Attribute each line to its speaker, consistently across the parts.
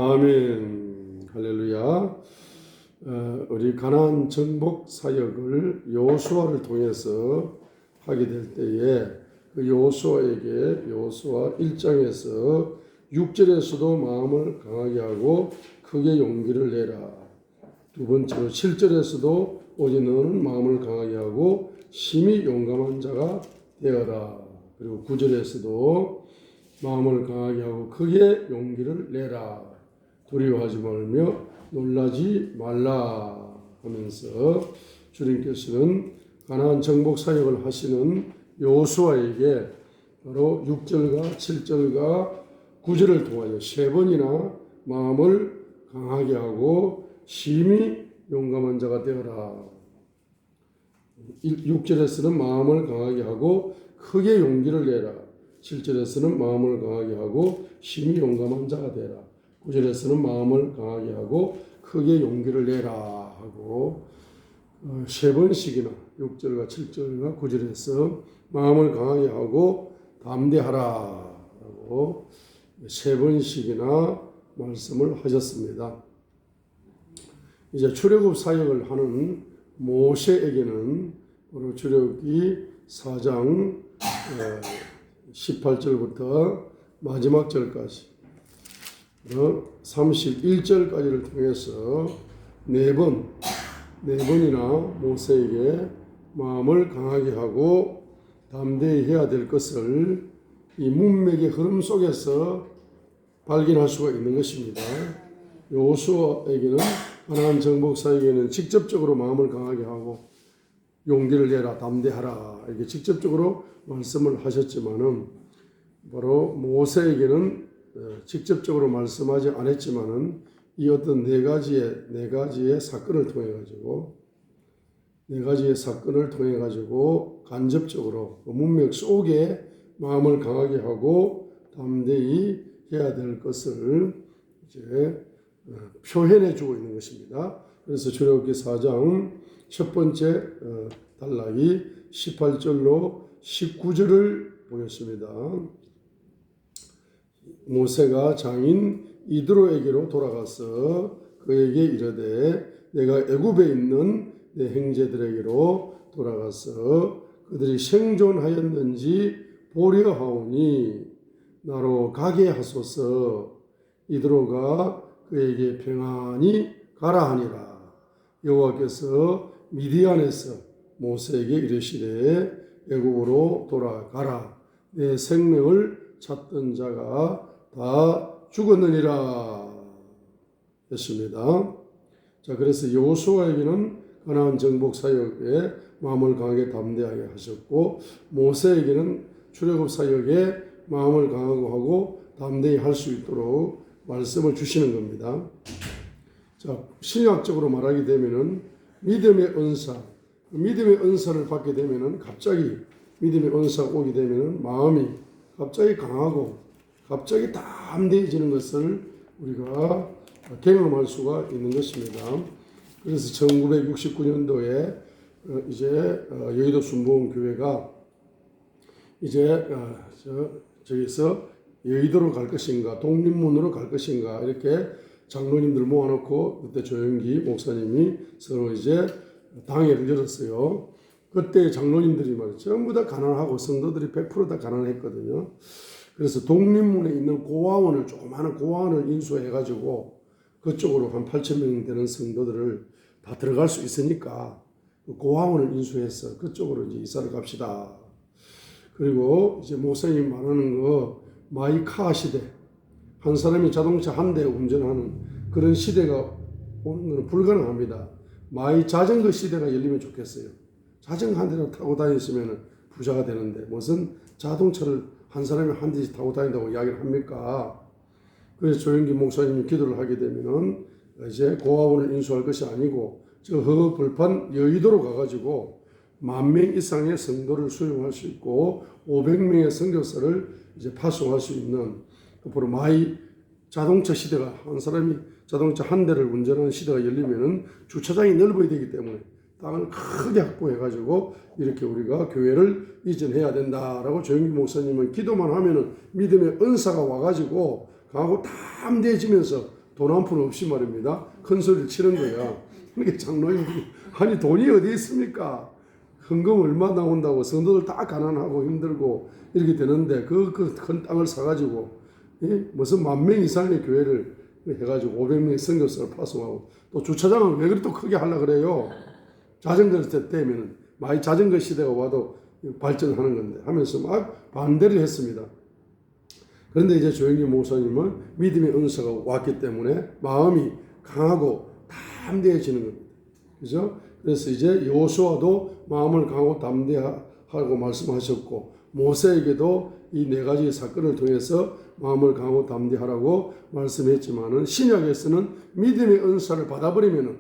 Speaker 1: 아멘. 할렐루야. 우리 가나안 정복 사역을 여호수아를 통해서 하게 될 때에 그 여호수아에게 여호수아 1장에서 6절에서도 마음을 강하게 하고 크게 용기를 내라. 두 번째로 7절에서도 오직 너는 마음을 강하게 하고 심히 용감한 자가 되어라. 그리고 9절에서도 마음을 강하게 하고 크게 용기를 내라. 두려워하지 말며 놀라지 말라 하면서 주님께서는 가나안 정복 사역을 하시는 여호수아에게 바로 6절과 7절과 9절을 통하여 세 번이나 마음을 강하게 하고 심히 용감한 자가 되어라. 6절에서는 마음을 강하게 하고 크게 용기를 내라. 7절에서는 마음을 강하게 하고 심히 용감한 자가 되라. 9절에서는 마음을 강하게 하고 크게 용기를 내라 하고 세 번씩이나 6절과 7절과 9절에서 마음을 강하게 하고 담대하라 하고 세 번씩이나 말씀을 하셨습니다. 이제 출애굽 사역을 하는 모세에게는 바로 출애굽기 4장 18절부터 마지막 절까지 31절까지를 통해서 네 번이나 모세에게 마음을 강하게 하고 담대히 해야 될 것을 이 문맥의 흐름 속에서 발견할 수가 있는 것입니다. 여호수아에게는 가나안 정복 사역에는 직접적으로 마음을 강하게 하고 용기를 내라, 담대하라 이렇게 직접적으로 말씀을 하셨지만은 바로 모세에게는 직접적으로 말씀하지 않았지만은 이 어떤 네 가지의 사건을 통해 가지고 간접적으로 그 문맥 속에 마음을 강하게 하고 담대히 해야 될 것을 이제 표현해 주고 있는 것입니다. 그래서 출애굽기 4장 첫 번째 단락이 18절로 19절을 보겠습니다. 모세가 장인 이드로에게로 돌아가서 그에게 이르되 내가 애굽에 있는 내 형제들에게로 돌아가서 그들이 생존하였는지 보려 하오니 나로 가게 하소서. 이드로가 그에게 평안히 가라 하니라. 여호와께서 미디안에서 모세에게 이르시되 애굽으로 돌아가라. 내 생명을 찾던 자가 다 죽었느니라 했습니다. 자, 그래서 여호수아에게는 가나안 정복 사역에 마음을 강하게 담대하게 하셨고 모세에게는 출애굽 사역에 마음을 강하고 하고 담대히 할 수 있도록 말씀을 주시는 겁니다. 자, 신약적으로 말하게 되면은 믿음의 은사를 받게 되면은 갑자기 믿음의 은사가 오게 되면은 마음이 갑자기 강하고 갑자기 담대해지는 것을 우리가 경험할 수가 있는 것입니다. 그래서 1969년도에 이제 여의도 순복음교회가 이제 저기서 여의도로 갈 것인가 독립문으로 갈 것인가 이렇게 장로님들 모아놓고 그때 조영기 목사님이 서로 이제 당회를 열었어요. 그때 장로님들이 말이죠. 전부 다 가난하고 성도들이 100% 다 가난했거든요. 그래서 독립문에 있는 고아원을 조그마한 고아원을 인수해가지고 그쪽으로 한 8,000명 되는 성도들을 다 들어갈 수 있으니까 고아원을 인수해서 그쪽으로 이제 이사를 갑시다. 그리고 이제 목사님 말하는 거 마이카 시대, 한 사람이 자동차 한 대 운전하는 그런 시대가 오는 것은 불가능합니다. 마이 자전거 시대가 열리면 좋겠어요. 자전거 한 대를 타고 다녔으면 부자가 되는데 무슨 자동차를 한 사람이 한 대씩 타고 다닌다고 이야기를 합니까? 그래서 조영기 목사님이 기도를 하게 되면은 이제 고아원을 인수할 것이 아니고 저 허벌판 여의도로 가가지고 10,000명 이상의 성도를 수용할 수 있고 500명의 선교사를 이제 파송할 수 있는 앞으로 마이 자동차 시대가 한 사람이 자동차 한 대를 운전하는 시대가 열리면은 주차장이 넓어야 되기 때문에 땅을 크게 확보해가지고 이렇게 우리가 교회를 이전해야 된다라고 조영기 목사님은 기도만 하면은 믿음의 은사가 와가지고 강하고 담대해지면서 돈 한 푼 없이 말입니다. 큰 소리를 치는 거야. 그러니까 장로님들이 아니 돈이 어디 있습니까? 헌금 얼마 나온다고 성도들 다 가난하고 힘들고 이렇게 되는데 그 큰 땅을 사가지고 무슨 10,000명 이상의 교회를 해가지고 500명의 선교사를 파송하고 또 주차장을 왜 그렇게 또 크게 하려고 그래요? 자전거 때문에는 많이 자전거 시대가 와도 발전하는 건데 하면서 막 반대를 했습니다. 그런데 이제 조영기 목사님은 믿음의 은사가 왔기 때문에 마음이 강하고 담대해지는 겁니다. 그죠? 그래서 이제 여호수아도 마음을 강하고 담대하고 말씀하셨고 모세에게도 이 4가지 사건을 통해서 마음을 강하고 담대하라고 말씀했지만은 신약에서는 믿음의 은사를 받아버리면은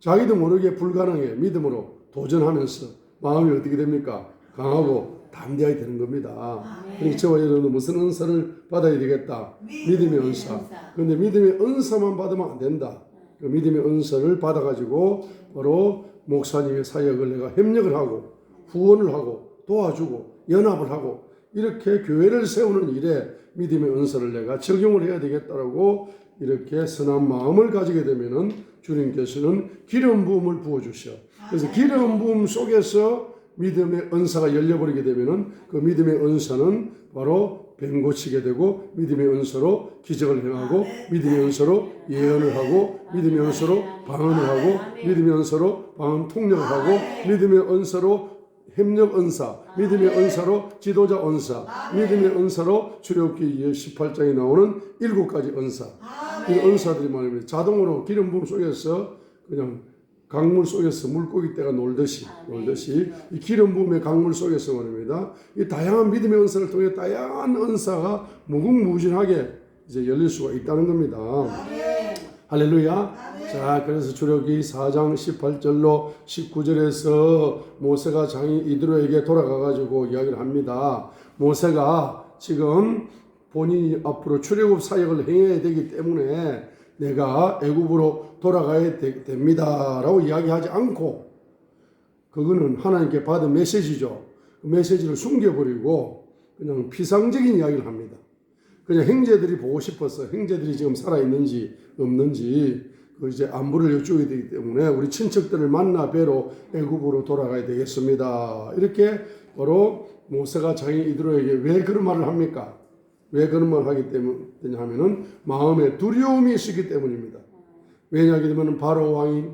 Speaker 1: 자기도 모르게 불가능해 믿음으로 도전하면서 마음이 어떻게 됩니까? 강하고 담대하게 되는 겁니다. 그러니까 저와 여러분은 무슨 은사를 받아야 되겠다? 믿음의 은사. 그런데 믿음의 은사만 받으면 안 된다. 그 믿음의 은사를 받아가지고 바로 목사님의 사역을 내가 협력을 하고 후원을 하고 도와주고 연합을 하고 이렇게 교회를 세우는 일에 믿음의 은사를 내가 적용을 해야 되겠다라고 이렇게 선한 마음을 가지게 되면은 주님께서는 기름 부음을 부어주셔. 그래서 기름 부음 속에서 믿음의 은사가 열려버리게 되면은 그 믿음의 은사는 바로 뱀 고치게 되고 믿음의 은사로 기적을 행하고 믿음의 은사로 예언을 하고 믿음의 은사로 방언을 하고 믿음의 은사로 방언 통역을 하고 믿음의 은사로 협력 은사, 믿음의 은사로 지도자 은사, 믿음의 은사로 출애굽기 18장에 나오는 7가지 은사. 이 은사들이 말입니다. 자동으로 기름 부음 속에서 그냥 강물 속에서 물고기 떼가 놀듯이 이 기름 부음의 강물 속에서 말입니다. 이 다양한 믿음의 은사를 통해 다양한 은사가 무궁무진하게 이제 열릴 수가 있다는 겁니다. 할렐루야. 자, 그래서 출애굽기 4장 18절로 19절에서 모세가 장인 이드로에게 돌아가가지고 이야기를 합니다. 모세가 지금 본인이 앞으로 출애굽 사역을 해야 되기 때문에 내가 애굽으로 돌아가야 됩니다라고 이야기하지 않고 그거는 하나님께 받은 메시지죠. 그 메시지를 숨겨버리고 그냥 피상적인 이야기를 합니다. 그냥 형제들이 보고 싶어서 형제들이 지금 살아있는지 없는지 그 이제 안부를 여쭈게 되기 때문에 우리 친척들을 만나 뵈러 애굽으로 돌아가야 되겠습니다. 이렇게 바로 모세가 장인 이드로에게 왜 그런 말을 합니까? 왜 그런 말을 하기 때문이냐 하면은 마음에 두려움이 있었기 때문입니다. 왜냐하면 바로 왕이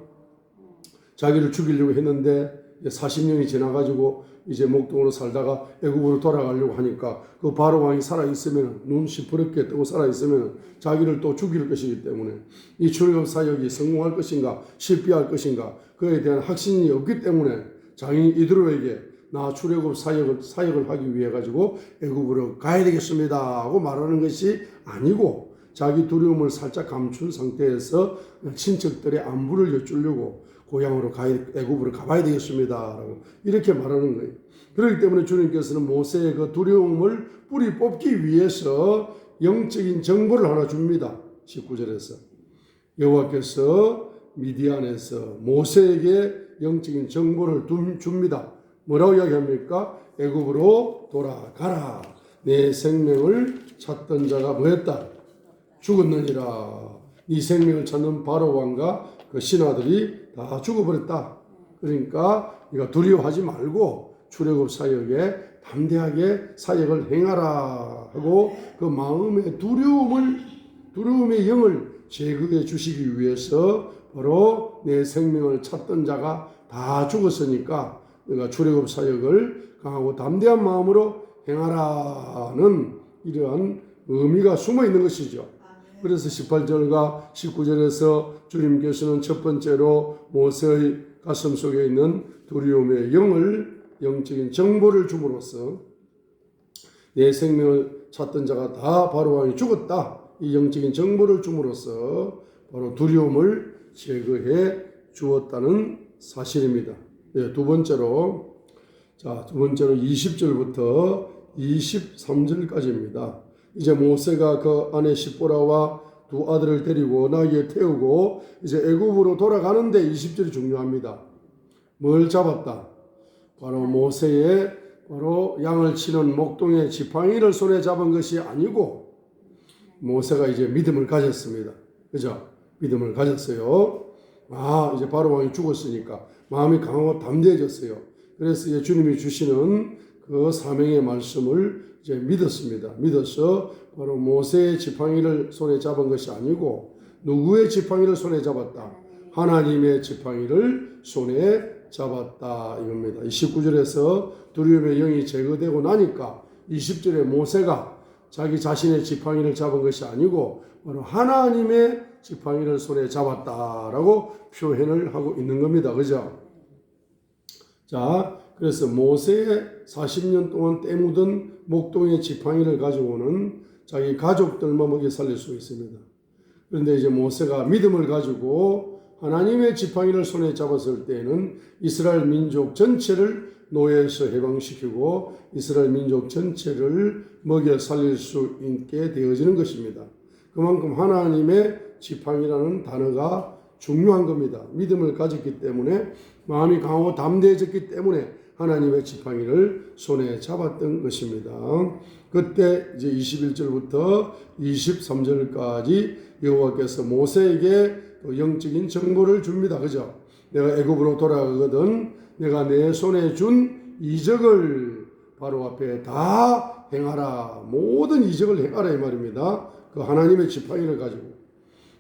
Speaker 1: 자기를 죽이려고 했는데 40년이 지나가지고 이제 목동으로 살다가 애굽으로 돌아가려고 하니까 그 바로 왕이 살아있으면 눈 시퍼렇게 뜨고 살아있으면 자기를 또 죽일 것이기 때문에 이 출애굽 사역이 성공할 것인가 실패할 것인가 그에 대한 확신이 없기 때문에 장인 이드로에게 나 출애굽 사역을 하기 위해 가지고 애굽으로 가야 되겠습니다 하고 말하는 것이 아니고 자기 두려움을 살짝 감춘 상태에서 친척들의 안부를 여쭈려고 고향으로 애굽으로 가봐야 되겠습니다라고 이렇게 말하는 거예요. 그렇기 때문에 주님께서는 모세의 그 두려움을 뿌리 뽑기 위해서 영적인 정보를 하나 줍니다. 19절에서 여호와께서 미디안에서 모세에게 영적인 정보를 줍니다. 뭐라고 이야기합니까? 애굽으로 돌아가라. 내 생명을 찾던 자가 뭐했다? 죽었느니라. 네 생명을 찾는 바로 왕과 그 신하들이 다 죽어버렸다. 그러니까 네가 두려워하지 말고 출애굽 사역에 담대하게 사역을 행하라 하고 그 마음의 두려움의 영을 제거해 주시기 위해서 바로 내 생명을 찾던 자가 다 죽었으니까 내가 출애굽 사역을 강하고 담대한 마음으로 행하라는 이러한 의미가 숨어 있는 것이죠. 그래서 18절과 19절에서 주님께서는 첫 번째로 모세의 가슴 속에 있는 두려움의 영적인 정보를 줌으로써 내 생명을 찾던 자가 다 바로 왕이 죽었다. 이 영적인 정보를 줌으로써 바로 두려움을 제거해 주었다는 사실입니다. 네, 두 번째로 20절부터 23절까지입니다. 이제 모세가 그 아내 시보라와 두 아들을 데리고 나귀에 태우고 이제 애굽으로 돌아가는데 20절이 중요합니다. 뭘 잡았다? 바로 모세의 바로 양을 치는 목동의 지팡이를 손에 잡은 것이 아니고 모세가 이제 믿음을 가졌습니다. 그죠? 믿음을 가졌어요. 이제 바로 왕이 죽었으니까 마음이 강하고 담대해졌어요. 그래서 이제 주님이 주시는 그 사명의 말씀을 이제 믿었습니다. 믿어서 바로 모세의 지팡이를 손에 잡은 것이 아니고 누구의 지팡이를 손에 잡았다? 하나님의 지팡이를 손에 잡았다 이겁니다. 19절에서 두려움의 영이 제거되고 나니까 20절에 모세가 자기 자신의 지팡이를 잡은 것이 아니고 바로 하나님의 지팡이를 손에 잡았다라고 표현을 하고 있는 겁니다. 그죠? 자, 그래서 모세의 40년 동안 때 묻은 목동의 지팡이를 가지고는 자기 가족들만 먹여 살릴 수 있습니다. 그런데 이제 모세가 믿음을 가지고 하나님의 지팡이를 손에 잡았을 때에는 이스라엘 민족 전체를 노예에서 해방시키고 이스라엘 민족 전체를 먹여 살릴 수 있게 되어지는 것입니다. 그만큼 하나님의 지팡이라는 단어가 중요한 겁니다. 믿음을 가졌기 때문에 마음이 강하고 담대해졌기 때문에 하나님의 지팡이를 손에 잡았던 것입니다. 그때 이제 21절부터 23절까지 여호와께서 모세에게 영적인 정보를 줍니다. 그죠? 내가 애굽으로 돌아가거든 내가 내 손에 준 이적을 바로 앞에 다 행하라. 모든 이적을 행하라 이 말입니다. 그 하나님의 지팡이를 가지고.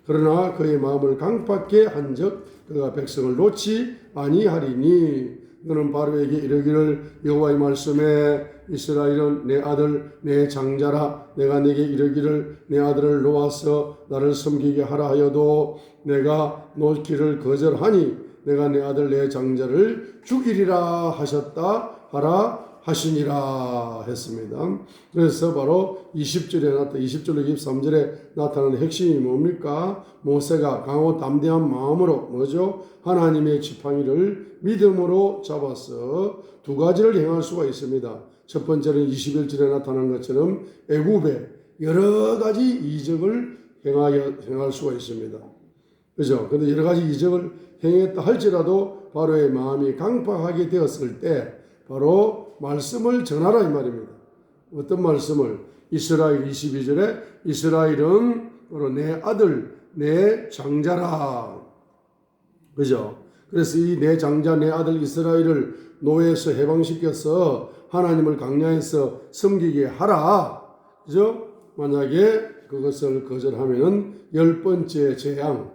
Speaker 1: 그러나 그의 마음을 강팍게 한즉 그가 백성을 놓지 아니하리니 너는 바로에게 이르기를 여호와의 말씀에 이스라엘은 내 아들 내 장자라 내가 내게 이르기를 내 아들을 놓아서 나를 섬기게 하라 하여도 내가 놓기를 거절하니 내가 내 아들 내 장자를 죽이리라 하셨다 하라 하시니라 했습니다. 그래서 바로 20절로 23절에 나타나는 핵심이 뭡니까? 모세가 강하고 담대한 마음으로 뭐죠? 하나님의 지팡이를 믿음으로 잡아서 두 가지를 행할 수가 있습니다. 첫 번째는 21절에 나타난 것처럼 애굽에 여러 가지 이적을 행할 수가 있습니다. 그죠? 근데 여러 가지 이적을 행했다 할지라도 바로의 마음이 강팍하게 되었을 때 바로 말씀을 전하라 이 말입니다. 어떤 말씀을? 이스라엘 22절에 이스라엘은 바로 내 아들 내 장자라. 그죠? 그래서 이 내 장자 내 아들 이스라엘을 노예에서 해방시켜서 하나님을 강야해서 섬기게 하라. 그죠? 만약에 그것을 거절하면은 10번째 재앙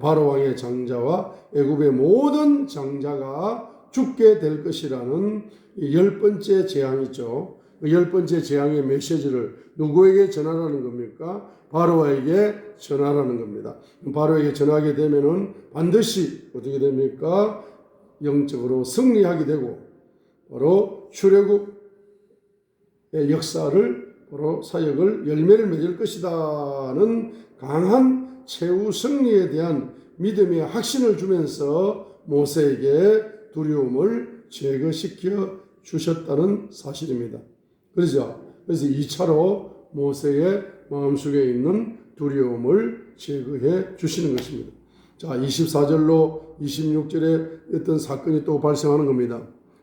Speaker 1: 바로 왕의 장자와 애굽의 모든 장자가 죽게 될 것이라는 10번째 재앙이죠. 그 10번째 재앙의 메시지를 누구에게 전하라는 겁니까? 바로에게 전하라는 겁니다. 바로에게 전하게 되면은 반드시 어떻게 됩니까? 영적으로 승리하게 되고 바로 출애굽의 역사를 바로 사역을 열매를 맺을 것이다는 강한 최후 승리에 대한 믿음의 확신을 주면서 모세에게 두려움을 제거시켜 주셨다는 사실입니다. 그렇죠? 그래서 2차로 모세의 마음속에 있는 두려움을 제거해 주시는 것입니다. 자, 24절로 26절에 어떤 사건이 또 발생하는 겁니다.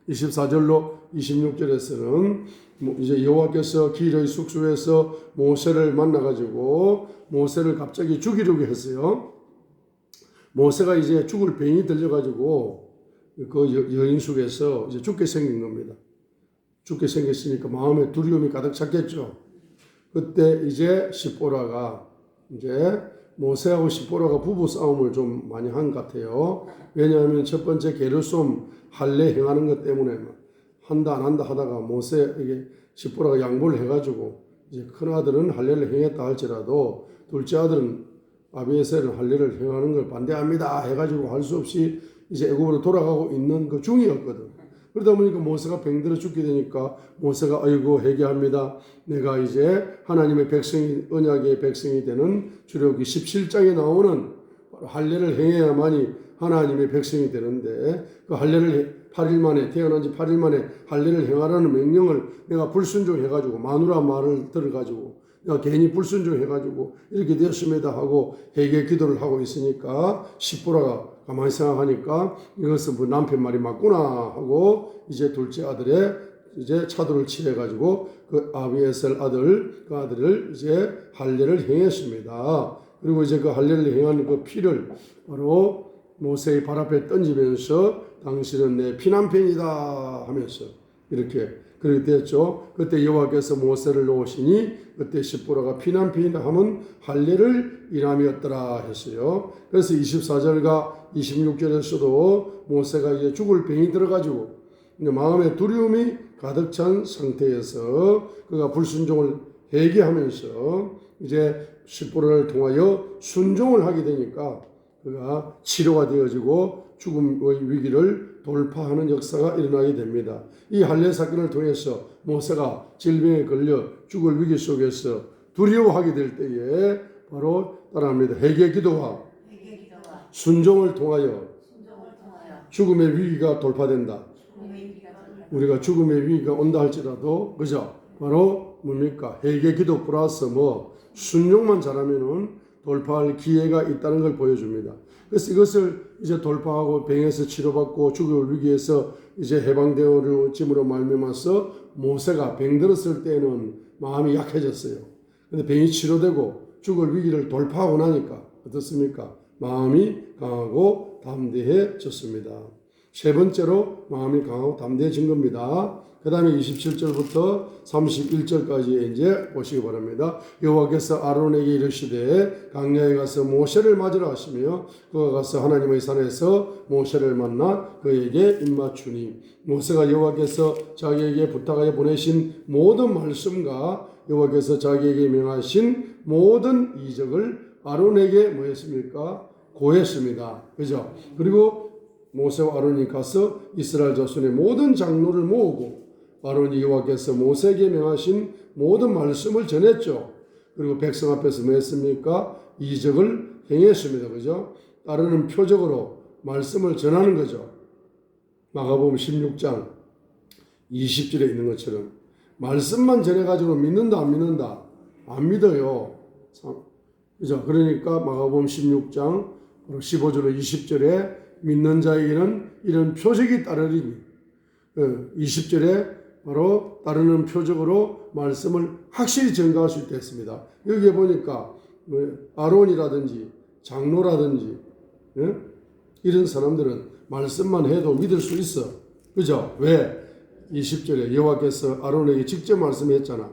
Speaker 1: 24절로 26절에서는 이제 여호와께서 길의 숙소에서 모세를 만나가지고 모세를 갑자기 죽이려고 했어요. 모세가 이제 죽을 병이 들려가지고 그 여인 속에서 이제 죽게 생긴 겁니다. 죽게 생겼으니까 마음에 두려움이 가득 찼겠죠. 그때 이제 시보라가 이제 모세하고 시보라가 부부 싸움을 좀 많이 한 것 같아요. 왜냐하면 첫 번째 게르솜 할례 행하는 것 때문에 한다 안 한다 하다가 모세에게 시보라가 양보를 해가지고 이제 큰 아들은 할례를 행했다 할지라도 둘째 아들은 아비에셀은 할례를 행하는 걸 반대합니다 해가지고 할 수 없이 이제 애굽으로 돌아가고 있는 그 중이었거든. 그러다 보니까 모세가 병들어 죽게 되니까 모세가 아이고 회개합니다. 내가 이제 하나님의 백성이 언약의 백성이 되는 출애굽기 17장에 나오는 할례를 행해야만이 하나님의 백성이 되는데 그 할례를 8일 만에 태어난 지 8일 만에 할례를 행하라는 명령을 내가 불순종해가지고 마누라 말을 들어가지고 내가 괜히 불순종해가지고 이렇게 되었습니다 하고 회개 기도를 하고 있으니까 시보라가 가만히 생각하니까 이것은 뭐 남편 말이 맞구나 하고 이제 둘째 아들의 이제 차도를 취해가지고 그 아비에셀 아들 그 아들을 이제 할례를 행했습니다. 그리고 이제 그 할례를 행한 그 피를 바로 모세의 발 앞에 던지면서 당신은 내 피난편이다 하면서 이렇게 그렇게 됐죠. 그때 여호와께서 모세를 놓으시니 그때 십보라가 피난편이다 하면 할례를 인함이었더라 했어요. 그래서 24절과 26절에서도 모세가 이제 죽을 병이 들어가지고 마음에 두려움이 가득 찬 상태에서 그가 불순종을 회개하면서 이제 십보라를 통하여 순종을 하게 되니까 그가 치료가 되어지고 죽음의 위기를 돌파하는 역사가 일어나게 됩니다. 이 할례 사건을 통해서 모세가 질병에 걸려 죽을 위기 속에서 두려워하게 될 때에 바로 따라합니다. 회개 기도와 순종을 통하여 죽음의 위기가 돌파된다. 우리가 죽음의 위기가 온다 할지라도 그죠? 바로 뭡니까? 회개 기도 플러스 순종만 잘하면은 돌파할 기회가 있다는 걸 보여줍니다. 그래서 이것을 이제 돌파하고 병에서 치료받고 죽을 위기에서 이제 해방되어짐으로 말미암아서 모세가 병들었을 때는 마음이 약해졌어요. 근데 병이 치료되고 죽을 위기를 돌파하고 나니까 어떻습니까? 마음이 강하고 담대해졌습니다. 세 번째로 마음이 강하고 담대해진 겁니다. 그 다음에 27절부터 31절까지 이제 보시기 바랍니다. 여호와께서 아론에게 이르시되 강야에 가서 모세를 맞으라 하시며 그가 가서 하나님의 산에서 모세를 만나 그에게 입맞추니 모세가 여호와께서 자기에게 부탁하여 보내신 모든 말씀과 여호와께서 자기에게 명하신 모든 이적을 아론에게 뭐했습니까? 고했습니다. 그죠? 그리고 모세와 아론이 가서 이스라엘 자손의 모든 장로를 모으고 아론이 여호와께서 모세에게 명하신 모든 말씀을 전했죠. 그리고 백성 앞에서 뭐 했습니까? 이적을 행했습니다. 그죠? 따르는 표적으로 말씀을 전하는 거죠. 마가복음 16장 20절에 있는 것처럼 말씀만 전해가지고 믿는다 안 믿는다? 안 믿어요. 그죠? 그러니까 마가복음 16장 15절로 20절에 믿는 자에게는 이런 표적이 따르리니 20절에 바로 따르는 표적으로 말씀을 확실히 증거할 수 있다 했습니다. 여기에 보니까 아론이라든지 장로라든지 이런 사람들은 말씀만 해도 믿을 수 있어. 그죠? 왜? 20절에 여호와께서 아론에게 직접 말씀했잖아.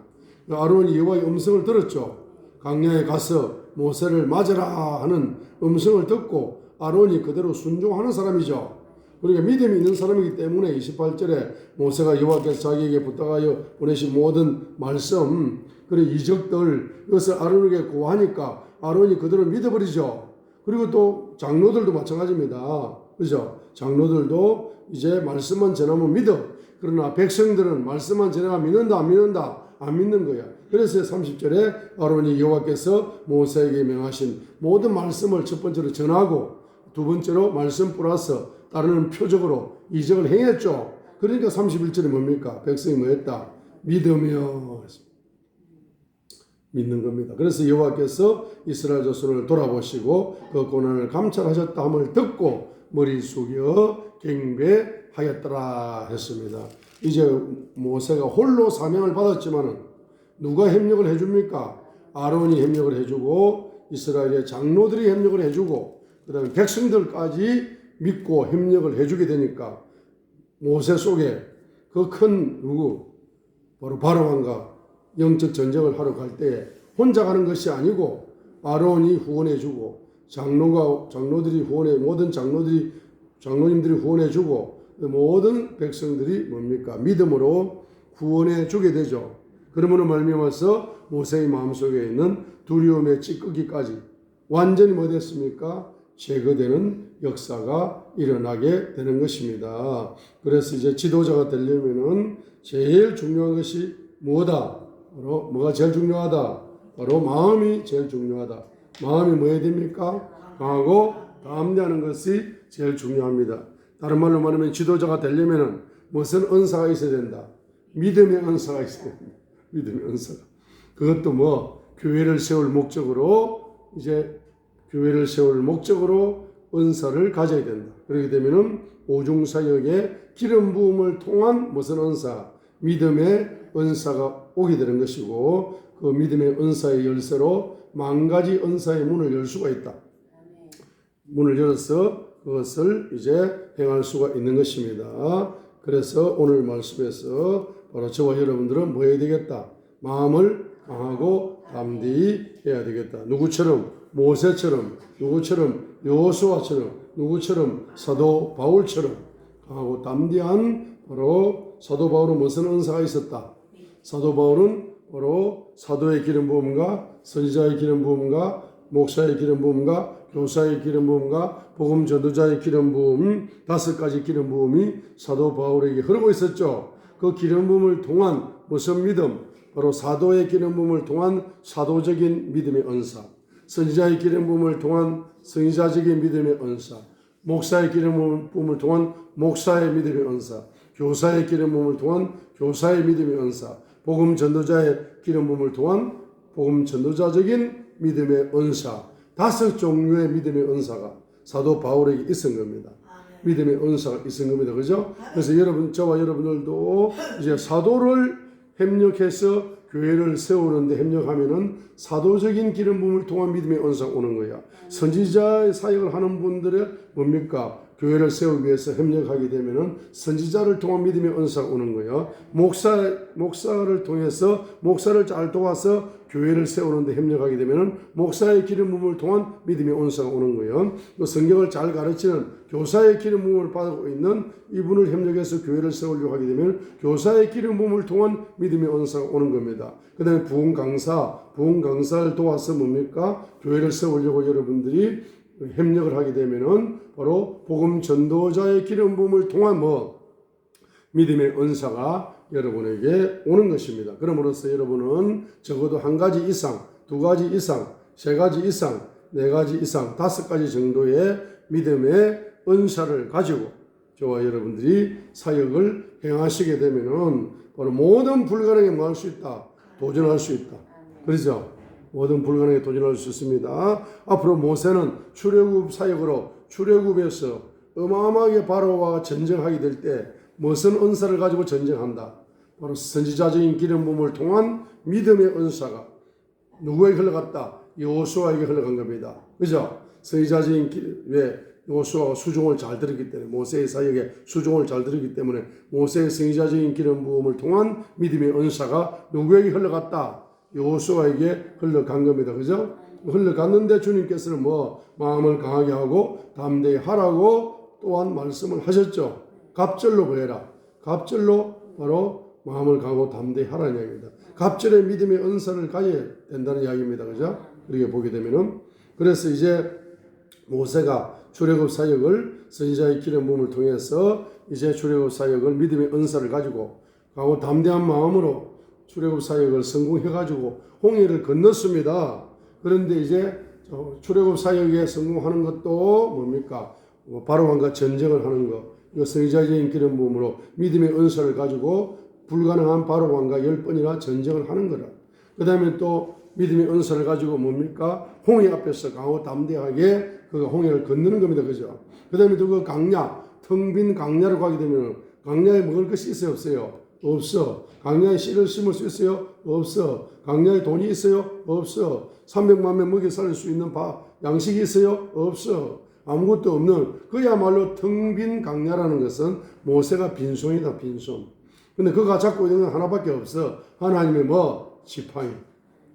Speaker 1: 아론이 여호와의 음성을 들었죠. 광야에 가서 모세를 맞으라 하는 음성을 듣고 아론이 그대로 순종하는 사람이죠. 그러니까 믿음이 있는 사람이기 때문에 28절에 모세가 여호와께서 자기에게 부탁하여 보내신 모든 말씀 그리고 이적들 이것을 아론에게 고하니까 아론이 그대로 믿어버리죠. 그리고 또 장로들도 마찬가지입니다. 그죠? 장로들도 이제 말씀만 전하면 믿어. 그러나 백성들은 말씀만 전해가 믿는다 안 믿는다? 안 믿는 거야. 그래서 30절에 아론이 여호와께서 모세에게 명하신 모든 말씀을 첫 번째로 전하고 두 번째로 말씀 플러스 따르는 표적으로 이적을 행했죠. 그러니까 31절에 뭡니까? 백성이 뭐 했다? 믿으며 믿는 겁니다. 그래서 여호와께서 이스라엘 자손을 돌아보시고 그 고난을 감찰하셨다 함을 듣고 머리 숙여 경배하였더라 했습니다. 이제 모세가 홀로 사명을 받았지만은 누가 협력을 해줍니까? 아론이 협력을 해주고 이스라엘의 장로들이 협력을 해주고 그 다음에 백성들까지 믿고 협력을 해주게 되니까 모세 속에 그 큰 누구 바로 바로왕과 영적 전쟁을 하러 갈 때에 혼자 가는 것이 아니고 아론이 후원해주고 장로들이 후원해 모든 장로님들이 후원해주고 모든 백성들이 뭡니까 믿음으로 구원해주게 되죠. 그러므로 말미암아서 모세의 마음속에 있는 두려움의 찌꺼기까지 완전히 뭐 됐습니까? 제거되는 역사가 일어나게 되는 것입니다. 그래서 이제 지도자가 되려면은 제일 중요한 것이 뭐다? 바로 뭐가 제일 중요하다? 바로 마음이 제일 중요하다. 마음이 뭐 해야 됩니까? 강하고 담대하는 것이 제일 중요합니다. 다른 말로 말하면 지도자가 되려면은 무슨 은사가 있어야 된다? 믿음의 은사가 있어야 됩니다. 믿음의 은사가. 그것도 교회를 세울 목적으로 교회를 세울 목적으로 은사를 가져야 된다. 그렇게 되면은 오중사역의 기름 부음을 통한 무슨 은사? 믿음의 은사가 오게 되는 것이고 그 믿음의 은사의 열쇠로 만 가지 은사의 문을 열 수가 있다. 문을 열어서 그것을 이제 행할 수가 있는 것입니다. 그래서 오늘 말씀에서 바로 저와 여러분들은 뭐 해야 되겠다? 마음을 강하고 담대히 해야 되겠다. 누구처럼? 모세처럼, 누구처럼? 여호수아처럼, 누구처럼? 사도 바울처럼 강하고 담대한 바로 사도 바울은 무슨 은사가 있었다? 사도 바울은 바로 사도의 기름 부음과 선지자의 기름 부음과 목사의 기름 부음과 교사의 기름 부음과 복음 전도자의 기름 부음 5가지 기름 부음이 사도 바울에게 흐르고 있었죠. 그 기름 부음을 통한 무슨 믿음? 바로 사도의 기름 부음을 통한 사도적인 믿음의 은사, 선지자의 기름 부음을 통한 선지자적인 믿음의 은사, 목사의 기름 부음을 통한 목사의 믿음의 은사, 교사의 기름 부음을 통한 교사의 믿음의 은사, 복음 전도자의 기름 부음을 통한 복음 전도자적인 믿음의 은사, 5종류의 믿음의 은사가 사도 바울에게 있은 겁니다. 믿음의 은사가 있은 겁니다. 그죠? 그래서 저와 여러분들도 이제 사도를 협력해서 교회를 세우는데 협력하면은 사도적인 기름 부음을 통한 믿음의 은사가 오는 거야. 선지자의 사역을 하는 분들의 뭡니까? 교회를 세우기 위해서 협력하게 되면은 선지자를 통한 믿음의 은사가 오는 거예요. 목사를 통해서 목사를 잘 도와서 교회를 세우는데 협력하게 되면은 목사의 기름 부음을 통한 믿음의 은사가 오는 거예요. 또 성경을 잘 가르치는 교사의 기름 부음을 받고 있는 이분을 협력해서 교회를 세우려고 하게 되면 교사의 기름 부음을 통한 믿음의 은사가 오는 겁니다. 그 다음에 부흥 강사를 도와서 뭡니까? 교회를 세우려고 여러분들이 협력을 하게 되면은 바로 복음 전도자의 기름 부음을 통한 믿음의 은사가 여러분에게 오는 것입니다. 그럼으로써 여러분은 적어도 1가지 이상, 2가지 이상, 3가지 이상, 4가지 이상, 5가지 정도의 믿음의 은사를 가지고 저와 여러분들이 사역을 행하시게 되면은 바로 모든 불가능에 뭐 할 수 있다? 도전할 수 있다. 그렇죠? 모든 불가능에 도전할 수 있습니다. 앞으로 모세는 출애굽 사역으로 출애굽에서 어마어마하게 바로와 전쟁하게 될 때 무슨 은사를 가지고 전쟁한다? 바로 선지자적인 기름 부음을 통한 믿음의 은사가 누구에게 흘러갔다? 여호수아에게 흘러간 겁니다. 그죠? 선지자적인 왜 여호수아가 수종을 잘 들었기 때문에 모세의 사역에 수종을 잘 들었기 때문에 모세의 선지자적인 기름 부음을 통한 믿음의 은사가 누구에게 흘러갔다? 여호수아에게 흘러간 겁니다. 그죠? 흘러갔는데 주님께서는 마음을 강하게 하고 담대히 하라고 또한 말씀을 하셨죠. 갑절로 그래라. 갑절로 바로 마음을 강하고 담대히 하라는 이야기입니다. 갑절의 믿음의 은사를 가져야 된다는 이야기입니다. 그죠? 그렇게 보게 되면은 그래서 이제 모세가 출애굽 사역을 선지자의 기름 부음을 통해서 이제 출애굽 사역을 믿음의 은사를 가지고 강하고 담대한 마음으로 출애굽 사역을 성공해가지고 홍해를 건넜습니다. 그런데 이제 출애굽 사역에 성공하는 것도 뭡니까? 바로왕과 전쟁을 하는 것. 이거 선지자적인 기름 부음으로 믿음의 은사를 가지고 불가능한 바로왕과 10번이나 전쟁을 하는 거라. 그 다음에 또 믿음의 은사를 가지고 뭡니까? 홍해 앞에서 강하고 담대하게 그 홍해를 건너는 겁니다. 그죠? 그 다음에 또 그 강야, 텅 빈 강야를 가게 되면 강야에 먹을 것이 있어요? 없어요? 없어. 강야에 씨를 심을 수 있어요? 없어. 강야에 돈이 있어요? 없어. 300만 명 먹여 살릴 수 있는 양식이 있어요? 없어. 아무것도 없는 그야말로 텅 빈 강야라는 것은 모세가 빈손이다. 빈손. 근데 그가 잡고 있는 건 하나밖에 없어. 하나님의 지팡이.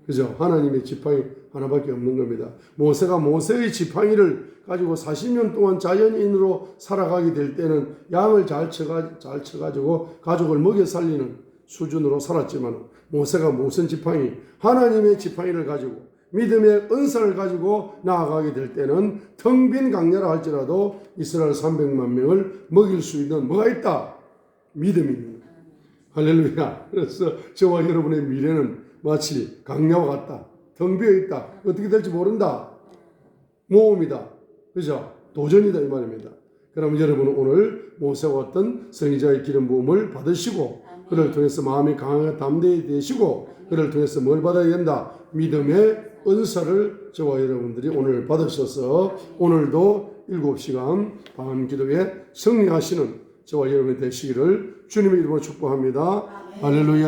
Speaker 1: 그죠? 하나님의 지팡이 하나밖에 없는 겁니다. 모세가 모세의 지팡이를 가지고 40년 동안 자연인으로 살아가게 될 때는 양을 잘 쳐가지고 가족을 먹여 살리는 수준으로 살았지만 모세가 무슨 지팡이? 하나님의 지팡이를 가지고 믿음의 은사를 가지고 나아가게 될 때는 텅 빈 강야라 할지라도 이스라엘 300만 명을 먹일 수 있는 뭐가 있다? 믿음이 있는 거예요. 할렐루야. 그래서 저와 여러분의 미래는 마치 강야와 같다. 텅 비어 있다. 어떻게 될지 모른다. 모험이다. 그죠? 도전이다 이 말입니다. 그럼 여러분은 오늘 모세와 같은 선지자의 기름 부음을 받으시고 그를 통해서 마음이 강하게 담대히 되시고 그를 통해서 뭘 받아야 된다? 믿음의 은사를 저와 여러분들이 오늘 받으셔서 오늘도 7시간 밤 기도에 승리하시는 저와 여러분이 되시기를 주님의 이름으로 축복합니다. 할렐루야.